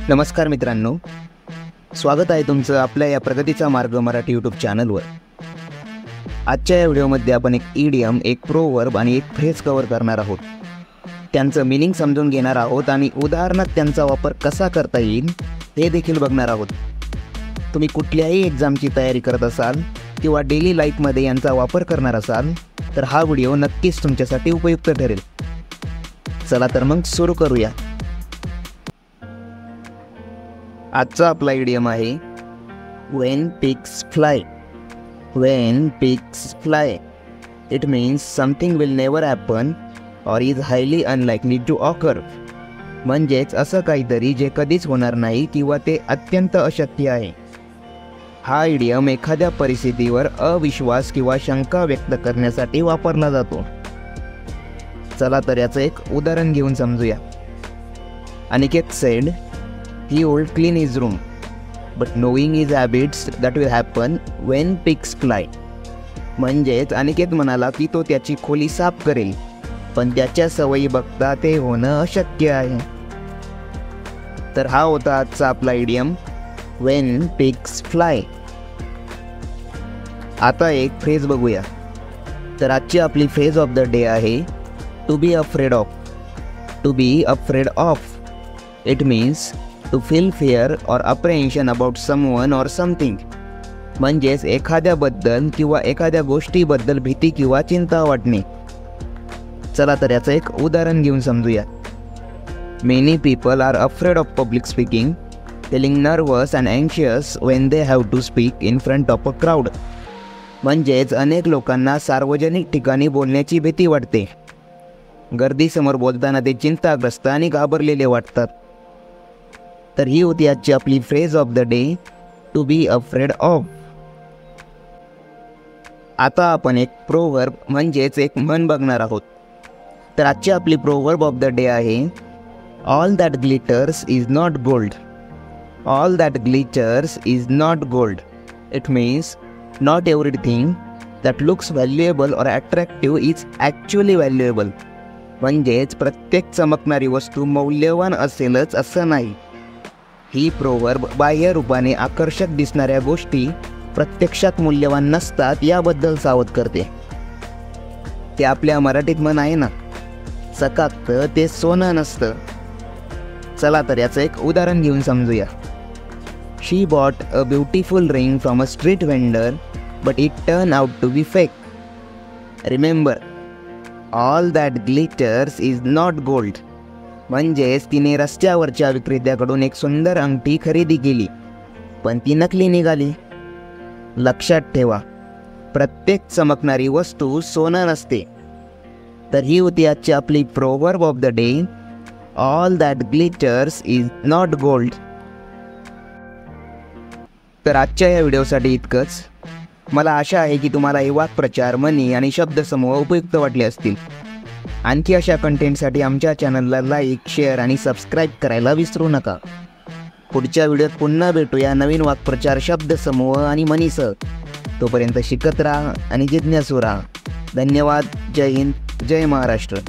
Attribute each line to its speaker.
Speaker 1: नमस्कार मित्रांनो, स्वागत आहे तुमचं आपल्या या प्रगतीचा मार्ग मराठी यूट्यूब चॅनलवर। आजच्या या व्हिडिओमध्ये आपण एक इडियम, एक प्रोवर्ब आणि एक फ्रेज कव्हर करणार आहोत। त्यांचं मीनिंग समजून घेणार आहोत आणि उदाहरणात त्यांचा वापर कसा करता येईल हे देखील बघणार आहोत। तुम्ही कुठल्याही एक्झामची तयारी करत असाल किंवा डेली लाईफमध्ये यांचा वापर करणार असाल तर हा व्हिडिओ नक्कीच तुमच्यासाठी उपयुक्त ठरेल। चला तर मग सुरू करूया। आजचा आपला इडियम आहे when pigs fly. When pigs fly, it means something will never happen or is highly unlikely to occur. म्हणजेच असं काहीतरी जे कधीच होणार नाही किंवा ते अत्यंत अशक्य आहे। हा इडियम एखाद्या परिस्थितीवर अविश्वास किंवा शंका व्यक्त करण्यासाठी वापरला जातो। चला तर याचं एक उदाहरण घेऊन समजूया। Aniket said he would clean his room, but knowing his habits that will happen when pigs fly. म्हणजेच अनिकेत म्हणाला की तो त्याची खोली साफ करेल, पण त्याच्या सवयी बघता ते होणं अशक्य आहे। तर हा होता आजचा आपला इडियम when pigs fly। आता एक फ्रेज बघूया। तर आजची आपली फ्रेज ऑफ द डे आहे to be afraid of. To be afraid of. It means to feel fear or apprehension about someone or something. म्हणजेच एखाद्याबद्दल किंवा एखाद्या गोष्टीबद्दल भीती किंवा चिंता वाटणे। चला तर याचं एक उदाहरण घेऊन समजूया। Many people are afraid of public speaking, feeling nervous and anxious when they have to speak in front of a crowd. म्हणजेच अनेक लोकांना सार्वजनिक ठिकाणी बोलण्याची भीती वाटते। गर्दीसमोर बोलताना ते चिंताग्रस्त आणि घाबरलेले वाटतात। तर ही होती आजची आपली phrase of the day to be afraid of. आता आपण एक प्रोवर्ब म्हणजेच एक म्हण बघणार आहोत। तर आजची आपली प्रोवर्ब ऑफ द डे आहे all that glitters is not gold. All that glitters is not gold. It means not everything that looks valuable और अट्रॅक्टिव्ह इज ॲक्च्युअली व्हॅल्युएबल. म्हणजेच प्रत्येक चमकणारी वस्तू मौल्यवान असेलच असं नाही। ही प्रोवर्ब बाह्य रूपाने आकर्षक दिसणाऱ्या गोष्टी प्रत्यक्षात मूल्यवान नसतात याबद्दल सावध करते। ते आपल्या मराठीत म्हण आहे ना, चकाकतं ते सोनं नसतं। चला तर याचं एक उदाहरण घेऊन समजूया। She bought a beautiful ring from a street vendor but it turn out to be fake. Remember, all that glitters is not gold. म्हणजेच तिने रस्त्यावरच्या विक्रेत्याकडून एक सुंदर अंगठी खरेदी केली, पण ती नकली निघाली। लक्षात ठेवा, प्रत्येक चमकणारी वस्तू सोनं नसते। तर ही होती आजची आपली proverb of the day all that glitters is not gold. तर आजच्या या व्हिडिओसाठी इतकंच। मला आशा आहे की तुम्हाला हे वाक्प्रचार, म्हणी आणि शब्दसमूह उपयुक्त वाटले असतील। आणखी अशा कंटेंटसाठी आमच्या चॅनलला लाईक, शेअर आणि सबस्क्राईब करायला विसरू नका। पुढच्या व्हिडिओत पुन्हा भेटूया नवीन वाक्प्रचार, शब्दसमूह आणि म्हणीसह। तोपर्यंत शिकत राहा आणि जिज्ञासू राहा। धन्यवाद। जय हिंद, जय महाराष्ट्र।